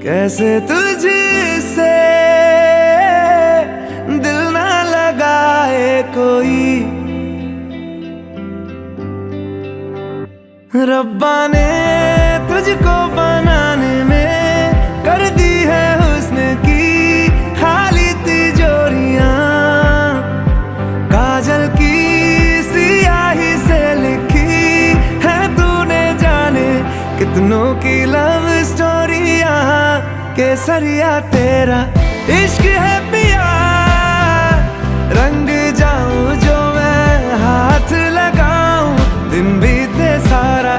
कैसे तुझसे दिल ना लगाए कोई, रब्बा ने तुझको बनाने में कर दी है हुस्न की खाली तिजोरियां। काजल की सियाही से लिखी है तूने जाने कितनों की लव स्टोरियां। केसरिया तेरा इश्क है पिया, रंग जाऊं जो मैं हाथ लगाऊं दिन बीते सारा।